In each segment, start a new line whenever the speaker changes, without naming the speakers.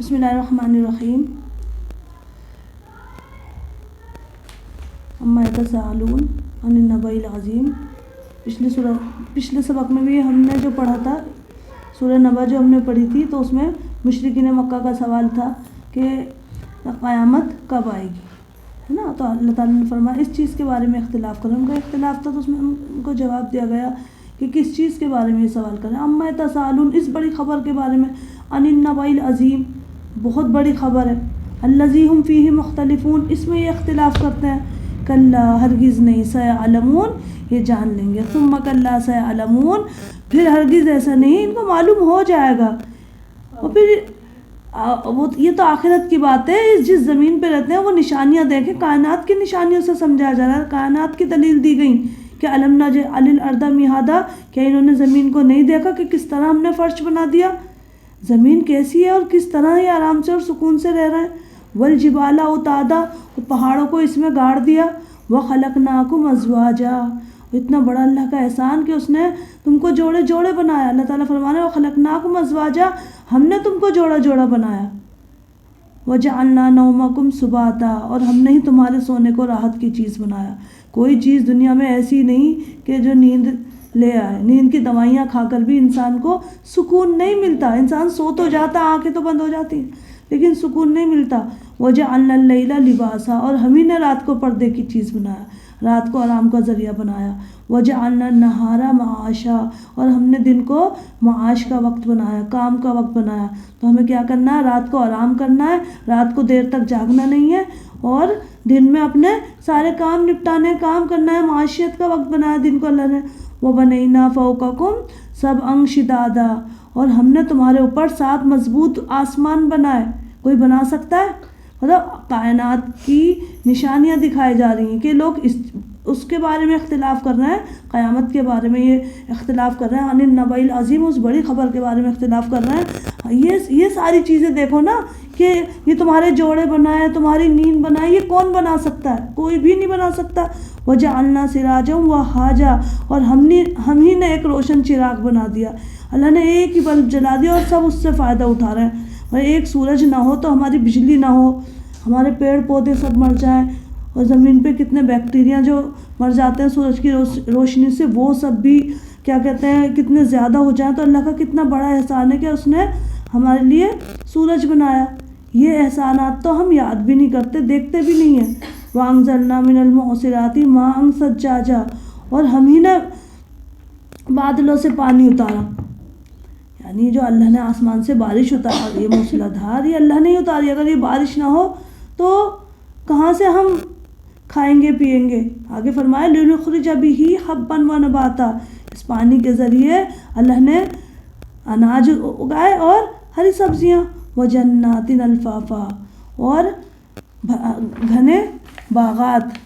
بسم اللہ الرحمن الرحیم. اما یتساءلون عن النبأ العظیم. پچھلے سبق میں بھی ہم نے جو پڑھا تھا سورہ نبا جو ہم نے پڑھی تھی، تو اس میں مشرکین مکہ کا سوال تھا کہ قیامت کب آئے گی، ہے نا. تو اللہ تعالیٰ نے فرمایا اس چیز کے بارے میں اختلاف کرو. ان کا اختلاف تھا تو اس میں ان کو جواب دیا گیا کہ کس چیز کے بارے میں یہ سوال کریں. اما یتساءلون، اس بڑی خبر کے بارے میں. عن النبأ العظیم، بہت بڑی خبر ہے. الذی ہم فیہ مختلفون، اس میں یہ اختلاف کرتے ہیں. کلا، ہرگز نہیں. سیعلمون، یہ جان لیں گے. ثم کلا سیعلمون، پھر ہرگز ایسا نہیں، ان کو معلوم ہو جائے گا. اور پھر یہ تو آخرت کی بات ہے. جس زمین پہ رہتے ہیں وہ نشانیاں دیکھیں، کائنات کی نشانیوں سے سمجھایا جا رہا ہے. کائنات کی دلیل دی گئی کہ الم نجعل الارض مہادا، کیا انہوں نے زمین کو نہیں دیکھا کہ کس طرح ہم نے فرش بنا دیا. زمین کیسی ہے اور کس طرح یہ آرام سے اور سکون سے رہ رہے ہیں. والجبال اوتادا، پہاڑوں کو اس میں گاڑ دیا. وخلقناکم ازواجا، اتنا بڑا اللہ کا احسان کہ اس نے تم کو جوڑے جوڑے بنایا. اللہ تعالیٰ فرمانے وخلقناکم ازواجا، ہم نے تم کو جوڑا جوڑا بنایا. وجعلنا نومکم سباتا، اور ہم نے ہی تمہارے سونے کو راحت کی چیز بنایا. کوئی چیز دنیا میں ایسی نہیں کہ جو نیند لے آئے. نیند کی دوائیاں کھا کر بھی انسان کو سکون نہیں ملتا. انسان سو تو جاتا، آنکھیں تو بند ہو جاتی ہیں، لیکن سکون نہیں ملتا. وجعلنا اللیل لباسا، اور ہم ہی نے رات کو پردے کی چیز بنایا، رات کو آرام کا ذریعہ بنایا. وجعلنا النہار معاشا، اور ہم نے دن کو معاش کا وقت بنایا، کام کا وقت بنایا. تو ہمیں کیا کرنا ہے؟ رات کو آرام کرنا ہے، رات کو دیر تک جاگنا نہیں ہے، اور دن میں اپنے سارے کام نپٹانے، کام کرنا ہے. معاشیت کا وقت بنایا دن کو اللہ نے. وَبَنَيْنَا فَوْقَكُمْ سَبْعًا شِدَادًا، اور ہم نے تمہارے اوپر 7 مضبوط آسمان بنائے. کوئی بنا سکتا ہے؟ مطلب کائنات کی نشانیاں دکھائی جا رہی ہیں کہ لوگ اس کے بارے میں اختلاف کر رہے ہیں، قیامت کے بارے میں یہ اختلاف کر رہے ہیں. عن النبأ العظیم، اس بڑی خبر کے بارے میں اختلاف کر رہے ہیں. یہ ساری چیزیں دیکھو نا کہ یہ تمہارے جوڑے بنائے، تمہاری نیند بنائے، یہ کون بنا سکتا ہے؟ کوئی بھی نہیں بنا سکتا. وجعلنا سراجا وہاجا، اور ہم ہی نے ایک روشن چراغ بنا دیا. اللہ نے ایک ہی بلب جلا دیا اور سب اس سے فائدہ اٹھا رہے ہیں. اور ایک سورج نہ ہو تو ہماری بجلی نہ ہو، ہمارے پیڑ پودے سب مر جائیں، اور زمین پہ کتنے بیکٹیریا جو مر جاتے ہیں سورج کی روشنی سے، وہ سب بھی کیا کہتے ہیں کتنے زیادہ ہو جائیں. تو اللہ کا کتنا بڑا احسان ہے کہ اس نے ہمارے لیے سورج بنایا. یہ احسانات تو ہم یاد بھی نہیں کرتے، دیکھتے بھی نہیں ہیں. وَأَنزَلْنَا مِنَ الْمُعْصِرَاتِ مَاءً ثَجَّاجًا، اور ہم ہی نے بادلوں سے پانی اتارا. یعنی جو اللہ نے آسمان سے بارش اتاری، یہ موسلا دھار، یہ اللہ نے ہی اتاری. اگر یہ بارش نہ ہو تو کہاں سے ہم کھائیں گے پیئیں گے؟ آگے فرمایا لِنُخْرِجَ بِهِ حَبًّا وَنَبَاتًا، اس پانی کے ذریعے اللہ نے اناج اگائے اور ہری سبزیاں. وَجَنَّاتٍ الْفَافًا، اور گھنے باغات.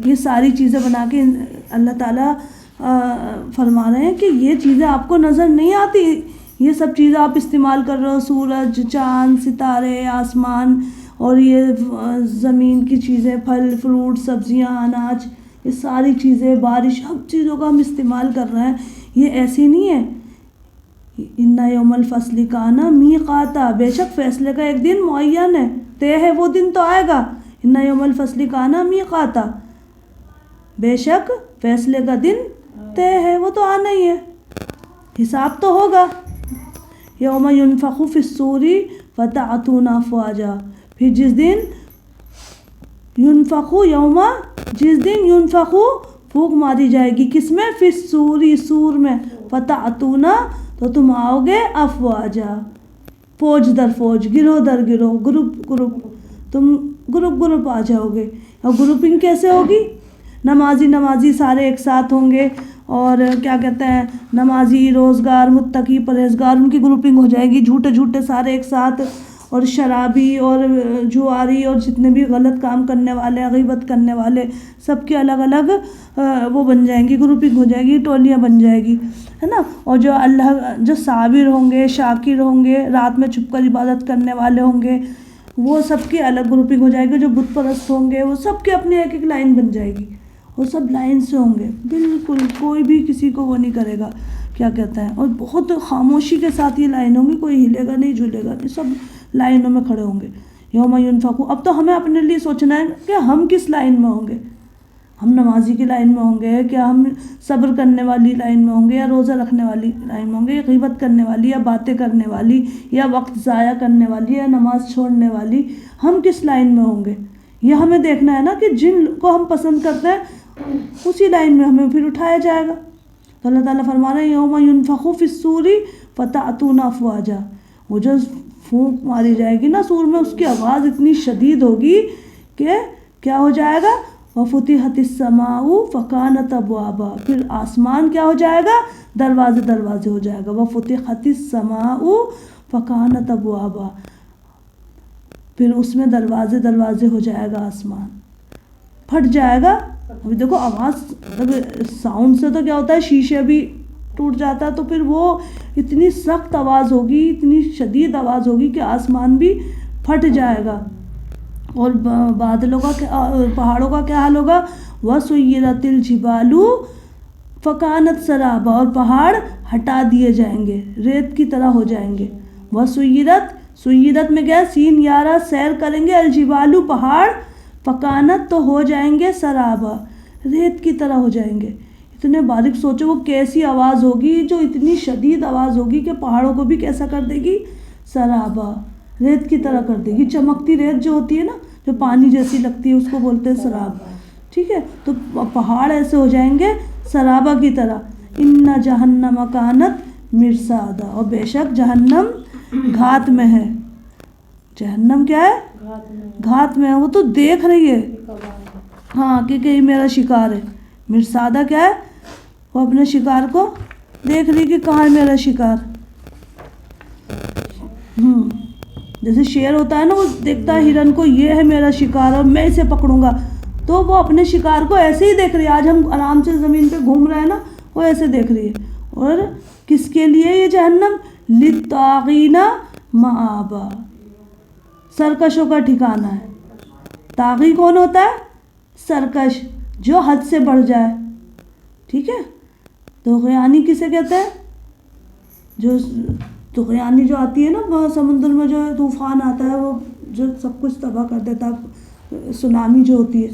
یہ ساری چیزیں بنا کے اللہ تعالیٰ فرما رہے ہیں کہ یہ چیزیں آپ کو نظر نہیں آتی، یہ سب چیزیں آپ استعمال کر رہے ہو. سورج، چاند، ستارے، آسمان، اور یہ زمین کی چیزیں، پھل فروٹ، سبزیاں، اناج، یہ ساری چیزیں، بارش، ہر چیزوں کا ہم استعمال کر رہے ہیں. یہ ایسی نہیں ہے. ان یوم الفصل کان میقاتا، بے شک فیصلے کا ایک دن معین ہے، طے ہے، وہ دن تو آئے گا. ان یوم الفصل کان میقاتا، بے شک فیصلے کا دن طے ہے، وہ تو آنا ہی ہے، حساب تو ہوگا. یوم ینفخ فی الصور فتأتون افواجا، پھر جس دن ینفخ پھونک ماری جائے گی، کس میں؟ فی الصور، سور میں. فتأتون، تو تم آؤ گے، افواجا، فوج در فوج، گروہ در گروہ، گروپ، تم گروپ آ جاؤ گے. اور گروپنگ کیسے ہوگی؟ نمازی سارے ایک ساتھ ہوں گے، اور کیا کہتے ہیں نمازی، روزگار، متقی، پرہیزگار، ان کی گروپنگ ہو جائے گی. جھوٹے سارے ایک ساتھ، اور شرابی اور جواری اور جتنے بھی غلط کام کرنے والے، غیبت کرنے والے، سب کے الگ الگ وہ بن جائیں گی، گروپنگ ہو جائے گی، ٹولیاں بن جائے گی، ہے نا. اور جو صابر ہوں گے، شاکر ہوں گے، رات میں چھپ کر عبادت کرنے والے ہوں گے، وہ سب کی الگ گروپنگ ہو جائے گی. جو بت پرست ہوں گے وہ سب کی اپنی ایک لائن بن جائے گی، وہ سب لائن سے ہوں گے، بالکل کوئی بھی کسی کو وہ نہیں کرے گا کیا کہتا ہے، اور بہت خاموشی کے ساتھ یہ لائن ہوں گی، کوئی ہلے گا نہیں جھولے گا نہیں، سب لائنوں میں کھڑے ہوں گے. یوم ینفخ. اب تو ہمیں اپنے لیے سوچنا ہے کہ ہم کس لائن میں ہوں گے. ہم نمازی کی لائن میں ہوں گے، کیا ہم صبر کرنے والی لائن میں ہوں گے، یا روزہ رکھنے والی لائن میں ہوں گے، یا غیبت کرنے والی، یا باتیں کرنے والی، یا وقت ضائع کرنے والی، یا نماز چھوڑنے والی. ہم کس لائن میں ہوں گے یہ ہمیں دیکھنا ہے نا، کہ جن کو ہم پسند کرتے ہیں اسی لائن میں ہمیں پھر اٹھایا جائے گا. تو اللہ تعالیٰ فرما رہے ہیں یوم ینفخ فی الصور فتأتون افواجا. وہ جو پھونک ماری جائے گی نا سور میں، اس کی آواز اتنی شدید ہوگی کہ کیا ہو جائے گا، وفتحت السماء فکانت ابوابا. پھر آسمان کیا ہو جائے گا، دروازے دروازے ہو جائے گا. وفتحت السماء فکانت ابوابا. پھر اس میں دروازے دروازے ہو جائے گا، آسمان پھٹ جائے گا. ابھی دیکھو آواز، ساؤنڈ سے تو کیا ہوتا ہے، شیشے بھی ٹوٹ جاتا ہے، تو پھر وہ اتنی سخت آواز ہوگی، اتنی شدید آواز ہوگی کہ آسمان بھی پھٹ جائے گا. اور بادلوں کا، پہاڑوں کا کیا حال ہوگا، وَسُيِّرَتِ الْجِبَالُ فَكَانَتْ سَرَابًا. اور پہاڑ ہٹا دیے جائیں گے، ریت کی طرح ہو جائیں گے. وَسُيِّرَتْ، سیرت میں گیا سین یارہ، سیر کریں گے، الجبالو پہاڑ، فکانت تو ہو جائیں گے، سرابا ریت کی طرح ہو جائیں گے. اتنے باریک سوچو وہ کیسی آواز ہوگی، جو اتنی شدید آواز ہوگی کہ پہاڑوں کو بھی کیسا کر دے گی، سرابا ریت کی طرح کر دے گی. چمکتی ریت جو ہوتی ہے نا، جو پانی جیسی لگتی ہے، اس کو بولتے ہیں سراب. ٹھیک ہے، تو پہاڑ ایسے ہو جائیں گے سرابا کی طرح. ان جہنم کانت مرصادا. اور بے شک جہنم گھات میں ہے. جہنم کیا ہے، گھات میں ہے. وہ تو دیکھ رہی ہے، ہاں، کہ کہیں میرا شکار ہے. مرصادہ کیا ہے، وہ اپنے شکار کو دیکھ رہی کہ کہاں ہے میرا شکار. جیسے شیر ہوتا ہے نا، وہ دیکھتا ہے ہرن کو، یہ ہے میرا شکار اور میں اسے پکڑوں گا. تو وہ اپنے شکار کو ایسے ہی دیکھ رہی ہے. آج ہم آرام سے زمین پہ گھوم رہے ہیں نا، وہ ایسے دیکھ رہی ہے. اور کس کے لیے یہ جہنم، للطاغین مآبا، سرکشوں کا ٹھکانہ ہے. طاغی کون ہوتا ہے، سرکش، جو حد سے بڑھ جائے. ٹھیک ہے، طغیانی کسے کہتے ہیں، جو طغیانی جو آتی ہے نا سمندر میں، جو طوفان آتا ہے، وہ جو سب کچھ تباہ کر دیتا ہے، سونامی جو ہوتی ہے.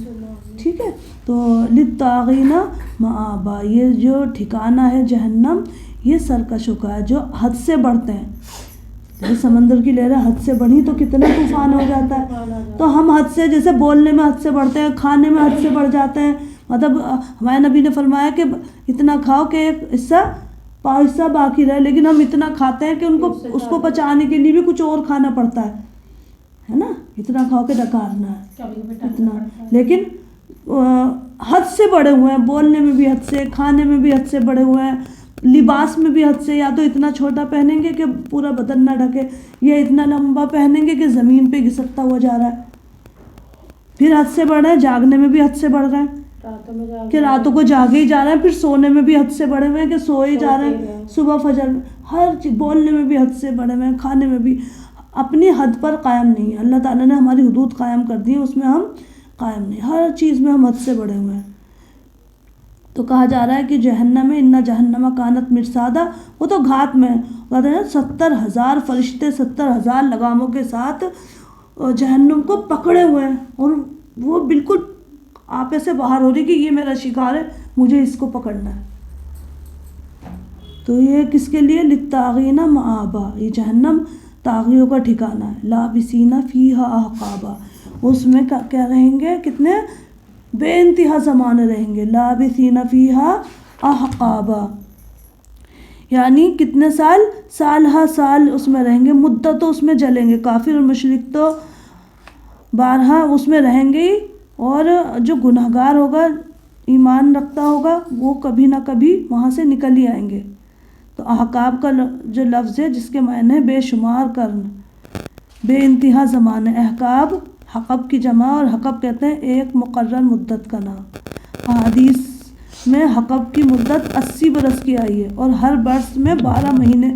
ٹھیک ہے، تو للطاغین مآبا، یہ جو ٹھکانہ ہے جہنم، یہ سرکشوں کا ہے، جو حد سے بڑھتے ہیں. جیسے سمندر کی لہریں حد سے بڑھی تو کتنا طوفان ہو جاتا ہے. تو ہم حد سے، جیسے بولنے میں حد سے بڑھتے ہیں، کھانے میں حد سے بڑھ جاتے ہیں. مطلب ہمارے نبی نے فرمایا کہ اتنا کھاؤ کہ ایک حصہ باقی رہے، لیکن ہم اتنا کھاتے ہیں کہ اس کو پچانے کے لیے بھی کچھ اور کھانا پڑتا ہے نا. اتنا کھاؤ کہ ڈکارنا ہے اتنا. لیکن حد سے بڑھے ہوئے ہیں، بولنے میں بھی حد سے، کھانے میں بھی حد سے بڑھے ہوئے ہیں، لباس میں بھی حد سے. یا تو اتنا چھوٹا پہنیں گے کہ پورا بدن نہ ڈھکے، یا اتنا لمبا پہنیں گے کہ زمین پہ گھسکتا ہوا جا رہا ہے. پھر حد سے بڑھ رہے ہیں، جاگنے میں بھی حد سے بڑھ رہے ہیں کہ راتوں کو جاگے ہی جا رہے ہیں. پھر سونے میں بھی حد سے بڑھے ہوئے ہیں کہ سوئے ہی جا رہے ہیں صبح فجر میں. ہر چیز، بولنے میں بھی حد سے بڑھے ہوئے ہیں، کھانے میں بھی. اپنی حد پر قائم نہیں ہے. اللہ تعالیٰ نے ہماری حدود قائم کر دی ہیں، اس میں ہم قائم نہیں. ہر چیز میں ہم حد سے بڑھے ہوئے ہیں. تو کہا جا رہا ہے کہ جہنم میں، ان جہنم کانت مرصادا، وہ تو گھات میں ہے. 70,000 فرشتے 70,000 لگاموں کے ساتھ جہنم کو پکڑے ہوئے ہیں، اور وہ بالکل آپے سے باہر ہو رہی کہ یہ میرا شکار ہے، مجھے اس کو پکڑنا ہے. تو یہ کس کے لیے، للطاغین مآبا، یہ جہنم طاغیوں کا ٹھکانہ ہے. لابسین فیہا احقابا، اس میں کیا رہیں گے، کتنے بے انتہا زمانے رہیں گے. لابسین فیہا احقابا، یعنی کتنے سال، سال ہا سال اس میں رہیں گے، مدت تو اس میں جلیں گے. کافر اور مشرک تو بارہا اس میں رہیں گے، اور جو گنہگار ہوگا، ایمان رکھتا ہوگا، وہ کبھی نہ کبھی وہاں سے نکل ہی آئیں گے. تو احقاب کا جو لفظ ہے، جس کے معنی بے شمار کرن، بے انتہا زمانے. احقاب حقب کی جمع، اور حقب کہتے ہیں ایک مقرر مدت کا نام. حدیث میں حقب کی مدت 80 برس کی آئی ہے، اور ہر برس میں 12 مہینے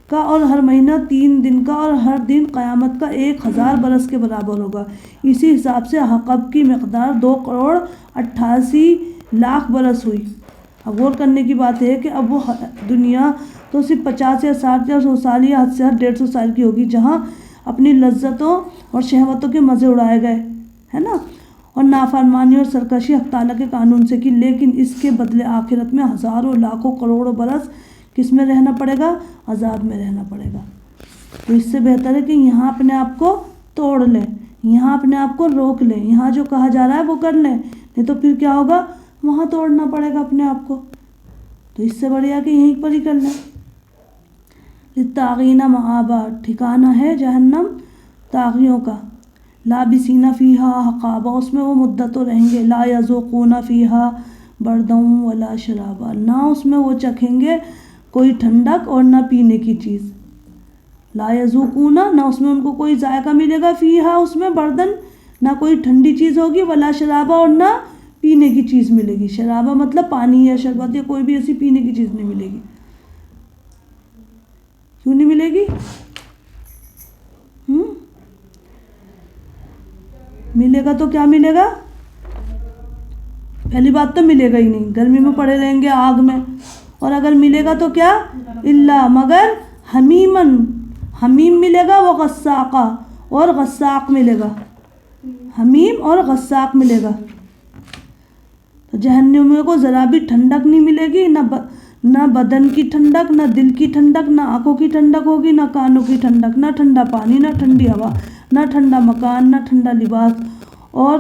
کا، اور ہر مہینہ 3 دن کا، اور ہر دن قیامت کا 1000 برس کے برابر ہوگا. اسی حساب سے حقب کی مقدار 2,88,00,000 برس ہوئی. اب غور کرنے کی بات ہے کہ اب وہ دنیا تو صرف 50 یا 60 یا 100 سال یا حد سے حد 150 سال کی ہوگی، جہاں اپنی لذتوں اور شہوتوں کے مزے اڑائے گئے، ہے نا، اور نافرمانی اور سرکشی حق تعالیٰ کے قانون سے کی، لیکن اس کے بدلے آخرت میں ہزاروں لاکھوں کروڑوں برس کس میں رہنا پڑے گا؟ عذاب میں رہنا پڑے گا۔ تو اس سے بہتر ہے کہ یہاں اپنے آپ کو توڑ لیں، یہاں اپنے آپ کو روک لیں، یہاں جو کہا جا رہا ہے وہ کر لیں، نہیں تو پھر کیا ہوگا؟ وہاں توڑنا پڑے گا اپنے آپ کو۔ تو اس سے بڑھیا کہ یہیں پر ہی کر لیں۔ للطاغین مآبا، ٹھکانہ ہے جہنم طاغیوں کا، لابسین فیہا احقابا، اس میں وہ مدتوں رہیں گے، لا یذوقون فیہا بردا ولا شرابا، نہ اس میں وہ چکھیں گے کوئی ٹھنڈک اور نہ پینے کی چیز، لا یذوقون، نہ اس میں ان کو کوئی ذائقہ ملے گا، فیہا اس میں بردن، نہ کوئی ٹھنڈی چیز ہوگی، ولا شرابا، اور نہ پینے کی چیز ملے گی۔ شرابہ مطلب پانی یا شربت یا کوئی بھی ایسی پینے کی چیز نہیں ملے گی۔ کیوں نہیں ملے گی؟ ملے گا تو کیا ملے گا؟ پہلی بات تو ملے گا ہی نہیں، گرمی میں پڑے رہیں گے آگ میں، اور اگر ملے گا تو کیا؟ اللہ مگر حمیمن، حمیم ملے گا، وہ غساقہ، اور غساق ملے گا، حمیم اور غساق ملے گا۔ تو جہنمیوں کو ذرا بھی ٹھنڈک نہیں ملے گی، نہ بدن کی ٹھنڈک، نہ دل کی ٹھنڈک، نہ آنکھوں کی ٹھنڈک ہوگی، نہ کانوں کی ٹھنڈک، نہ ٹھنڈا پانی، نہ ٹھنڈی ہوا، نہ ٹھنڈا مکان، نہ ٹھنڈا لباس، اور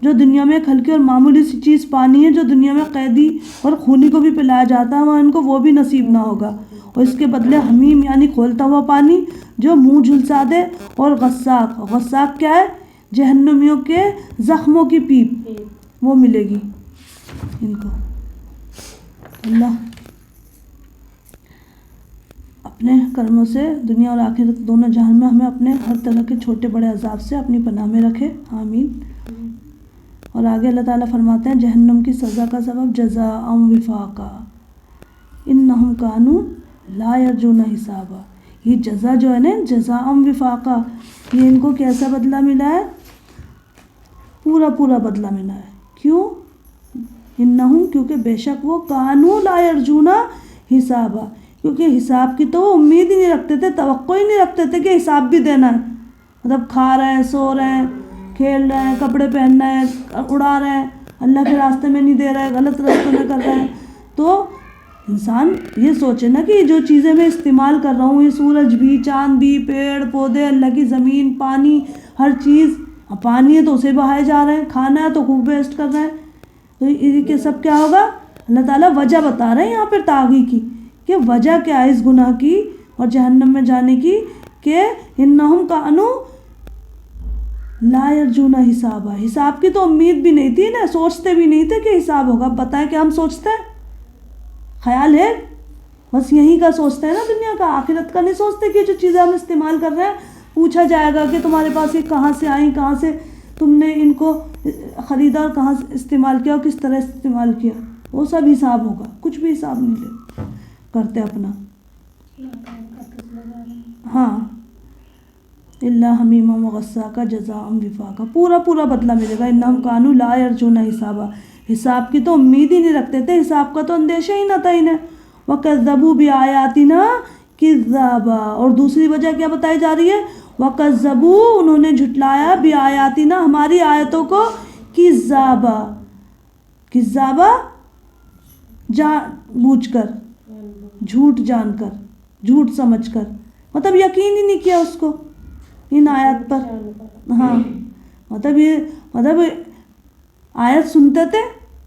جو دنیا میں ایک ہلکی اور معمولی سی چیز پانی ہے، جو دنیا میں قیدی اور خونی کو بھی پلایا جاتا ہے، وہاں ان کو وہ بھی نصیب نہ ہوگا، اور اس کے بدلے حمیم یعنی کھولتا ہوا پانی جو منہ جھلسا دے، اور غساق، غساق کیا ہے؟ جہنمیوں کے زخموں کی پیپ، وہ ملے گی ان کو۔ اللہ اپنے کرموں سے دنیا اور آخرت دونوں جہان میں ہمیں اپنے ہر طرح کے چھوٹے بڑے عذاب سے اپنی پناہ میں رکھے، آمین۔ اور آگے اللہ تعالیٰ فرماتے ہیں جہنم کی سزا کا سبب جزاء وفاقا انہم کانوا لا یرجون حسابا، یہ جزا جو ہے نا، جزاء وفاقا، یہ ان کو کیسا بدلہ ملا ہے؟ پورا پورا بدلہ ملا ہے۔ کیوں؟ انہم، کیونکہ بے شک وہ کانوا لا یرجون حسابا، کیونکہ حساب کی تو وہ امید ہی نہیں رکھتے تھے، توقع ہی نہیں رکھتے تھے کہ حساب بھی دینا ہے، مطلب کھا رہے ہیں، سو رہے ہیں، کھیل رہے ہیں، کپڑے پہن رہے ہیں، اڑا رہے ہیں، اللہ کے راستے میں نہیں دے رہے، غلط راستے میں کر رہے ہیں۔ تو انسان یہ سوچے نا کہ جو چیزیں میں استعمال کر رہا ہوں، یہ سورج بھی، چاند بھی، پیڑ پودے، اللہ کی زمین، پانی، ہر چیز، پانی ہے تو اسے بہائے جا رہے ہیں، کھانا ہے تو خوب ویسٹ کر رہے ہیں، تو یہ سب کیا ہوگا؟ اللہ تعالیٰ وجہ بتا رہے ہیں یہاں پر طاغی کی، کہ وجہ کیا ہے اس گناہ کی اور جہنم میں جانے کی، کہ انہم کانوا لا یرجون حسابا، حساب کی تو امید بھی نہیں تھی نا، سوچتے بھی نہیں تھے کہ حساب ہوگا۔ بتائیں کہ ہم سوچتے ہیں؟ خیال ہے بس یہیں کا سوچتے ہیں نا، دنیا کا، آخرت کا نہیں سوچتے کہ جو چیزیں ہم استعمال کر رہے ہیں پوچھا جائے گا کہ تمہارے پاس یہ کہاں سے آئیں، کہاں سے تم نے ان کو خریدا اور کہاں سے استعمال کیا اور کس طرح استعمال کیا، وہ سب حساب ہوگا، کچھ بھی حساب نہیں لے کرتے اپنا۔ ہاں، اللہ حمیم و غساقا جزاء وفاقا، پورا پورا بدلہ ملے گا۔ انہم کانوا لا یرجون حسابا، حساب کی تو امید ہی نہیں رکھتے تھے، حساب کا تو اندیشہ ہی نہ تھا انہیں۔ وَكَذَّبُوا بِآيَاتِنَا كِذَّابًا، اور دوسری وجہ کیا بتائی جا رہی ہے؟ وَكَذَّبُوا، انہوں نے جھٹلایا، بِآيَاتِنَا، ہماری آیتوں کو، كِذَّابًا، كِذَّابًا جان بوجھ کر، جھوٹ جان کر، جھوٹ سمجھ کر، مطلب یقین ہی نہیں کیا اس کو، ان آیات پر۔ ہاں، مطلب آیت سنتے تھے،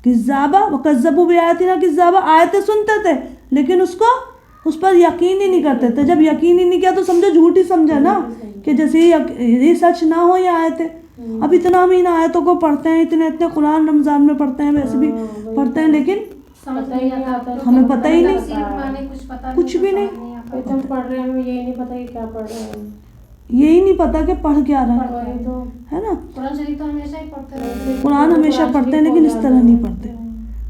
کذابہ، وکذبوا بآیاتنا کذابہ، آیتیں سنتے تھے لیکن اس پر یقین ہی نہیں کرتے تھے۔ جب یقین ہی نہیں کیا تو سمجھو جھوٹ ہی سمجھا نا، کہ جیسے یہ سچ نہ ہو یہ آیتیں۔ اب اتنا ہم ان آیتوں کو پڑھتے ہیں، اتنے قرآن رمضان میں پڑھتے ہیں، ویسے بھی پڑھتے ہیں، لیکن ہمیں پتہ ہی نہیں، کچھ بھی نہیں
پڑھ رہے ہیں، یہی نہیں پتہ کہ کیا پڑھ رہے ہیں،
یہی نہیں پتا کہ پڑھ کیا رہا ہے نا۔
قرآن شریف تو ہمیشہ ہی پڑھتے ہیں،
قرآن ہمیشہ پڑھتے ہیں لیکن اس طرح نہیں پڑھتے۔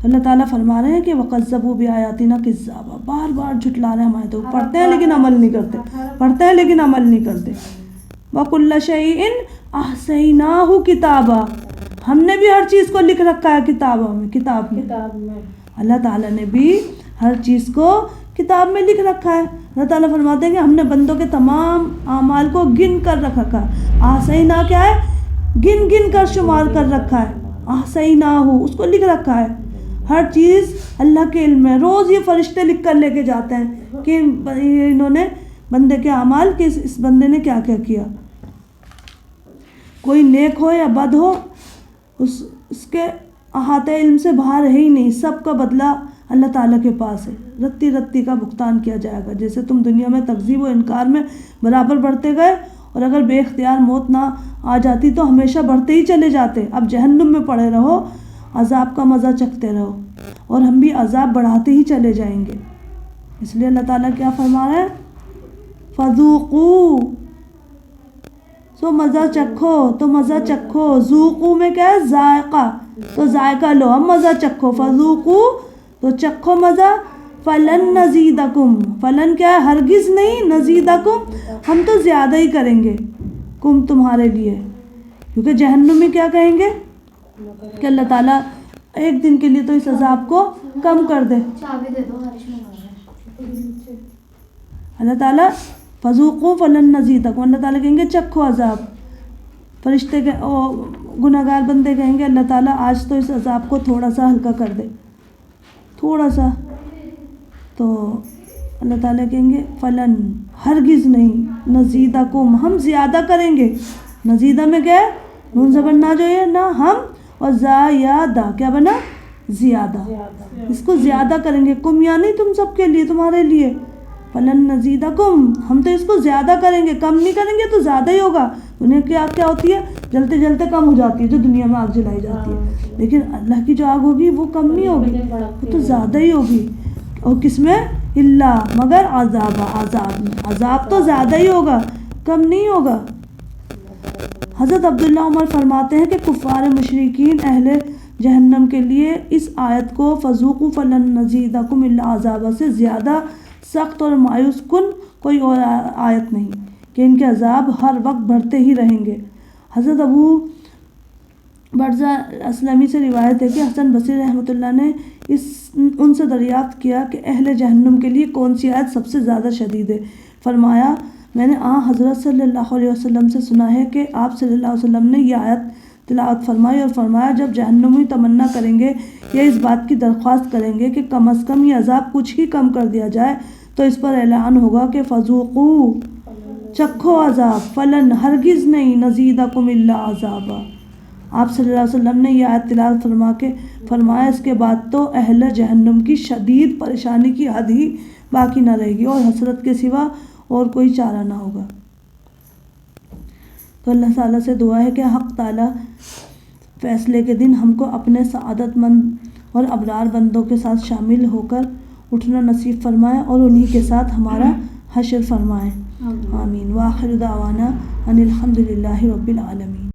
اللہ تعالیٰ فرما رہے ہیں کہ وَكَذَّبُوا بِآيَاتِنَا كِذَّابًا، بار بار جھٹلا رہے ہیں ہمارے تو، پڑھتے ہیں لیکن عمل نہیں کرتے، پڑھتے ہیں لیکن عمل نہیں کرتے۔ وَكُلَّ شَيْءٍ أَحْصَيْنَاهُ كِتَابًا، ہم نے بھی ہر چیز کو لکھ رکھا ہے کتابوں میں، کتاب میں۔ اللہ تعالیٰ نے بھی ہر چیز کو کتاب میں لکھ رکھا ہے. اللہ تعالیٰ فرماتے ہیں کہ ہم نے بندوں کے تمام اعمال کو گن کر رکھا ہے. احصینا کیا ہے؟ گن گن کر شمار کر رکھا ہے. احصینا ہو اس کو لکھ رکھا ہے. ہر چیز اللہ کے علم میں. روز یہ فرشتے لکھ کر لے کے جاتے ہیں کہ انہوں نے بندے کے اعمال کہ اس بندے نے کیا کیا کیا. کوئی نیک ہو یا بد ہو اس کے احاطہ علم سے باہر ہے ہی نہیں. سب کا بدلہ اللہ تعالیٰ کے پاس ہے. رتی رتی کا بھگتان کیا جائے گا. جیسے تم دنیا میں تکذیب و انکار میں برابر بڑھتے گئے اور اگر بے اختیار موت نہ آ جاتی تو ہمیشہ بڑھتے ہی چلے جاتے. اب جہنم میں پڑے رہو, عذاب کا مزہ چکھتے رہو, اور ہم بھی عذاب بڑھاتے ہی چلے جائیں گے. اس لیے اللہ تعالیٰ کیا فرما رہا ہے؟ فذوقوا, سو مزہ چکھو. تو مزہ چکھو. ذوقو میں کیا ہے؟ ذائقہ. تو ذائقہ لو, ہم مزہ چکھو. فذوقوا تو چکھو مزہ. فلن نزیدکم, فلن کیا ہے؟ ہرگز نہیں. نزیدکم ہم تو زیادہ ہی کریں گے کم تمہارے لیے. کیونکہ جہنم میں کیا کہیں گے کہ اللہ تعالیٰ ایک دن کے لیے تو اس عذاب کو کم کر دے. اللہ تعالیٰ فذوقوا فلن نزیدکم, اللہ تعالیٰ کہیں گے چکھو عذاب. فرشتے کے گناہگار بندے کہیں گے اللہ تعالیٰ آج تو اس عذاب کو تھوڑا سا ہلکا کر دے, تھوڑا سا. تو اللہ تعالیٰ کہیں گے فلن, ہرگز نہیں. نزیدکم ہم زیادہ کریں گے. نزیدہ میں کیا ہے؟ نون زبر نہ جو ہے نا ہم, اور زیادہ کیا بنا؟ زیادہ. اس کو زیادہ کریں گے. کم یعنی تم سب کے لیے, تمہارے لیے. فلن نزیدکم ہم تو اس کو زیادہ کریں گے. کم نہیں کریں گے تو زیادہ ہی ہوگا. انہیں کیا ہوتی ہے؟ جلتے جلتے کم ہو جاتی ہے جو دنیا میں آگ جلائی جاتی ہے. لیکن اللہ کی جو آگ ہوگی وہ کم نہیں ہوگی, وہ تو زیادہ ہی ہوگی. اور کس میں؟ اللہ مگر عذاب میں. عذاب تو زیادہ ہی ہوگا, کم نہیں ہوگا. حضرت عبداللہ عمر فرماتے ہیں کہ کفار مشرکین اہل جہنم کے لیے اس آیت کو فذوقوا فلن نزیدکم الا عذابا سے زیادہ سخت اور مایوس کن کوئی اور آیت نہیں کہ ان کے عذاب ہر وقت بڑھتے ہی رہیں گے. حضرت ابو برزہ اسلمی سے روایت ہے کہ حسن بصری رحمۃ اللہ نے ان سے دریافت کیا کہ اہل جہنم کے لیے کون سی آیت سب سے زیادہ شدید ہے. فرمایا میں نے حضرت صلی اللہ علیہ وسلم سے سنا ہے کہ آپ صلی اللہ علیہ وسلم نے یہ آیت تلاوت فرمائی اور فرمایا جب جہنمی تمنا کریں گے یا اس بات کی درخواست کریں گے کہ کم از کم یہ عذاب کچھ ہی کم کر دیا جائے تو اس پر اعلان ہوگا کہ فذوقوا چکھو عذاب. فلن ہرگز نہیں. نزیدکم الا عذابا. آپ صلی اللہ علیہ وسلم نے یہ آیت تلاوت فرمایا اس کے بعد تو اہل جہنم کی شدید پریشانی کی حد ہی باقی نہ رہے گی اور حسرت کے سوا اور کوئی چارہ نہ ہوگا. تو اللہ تعالیٰ سے دعا ہے کہ حق تعالیٰ فیصلے کے دن ہم کو اپنے سعادت مند اور ابرار بندوں کے ساتھ شامل ہو کر اٹھنا نصیب فرمائے اور انہی کے ساتھ ہمارا حشر فرمائے. آمین. وآخر دعوانا ان الحمد للہ رب العالمین.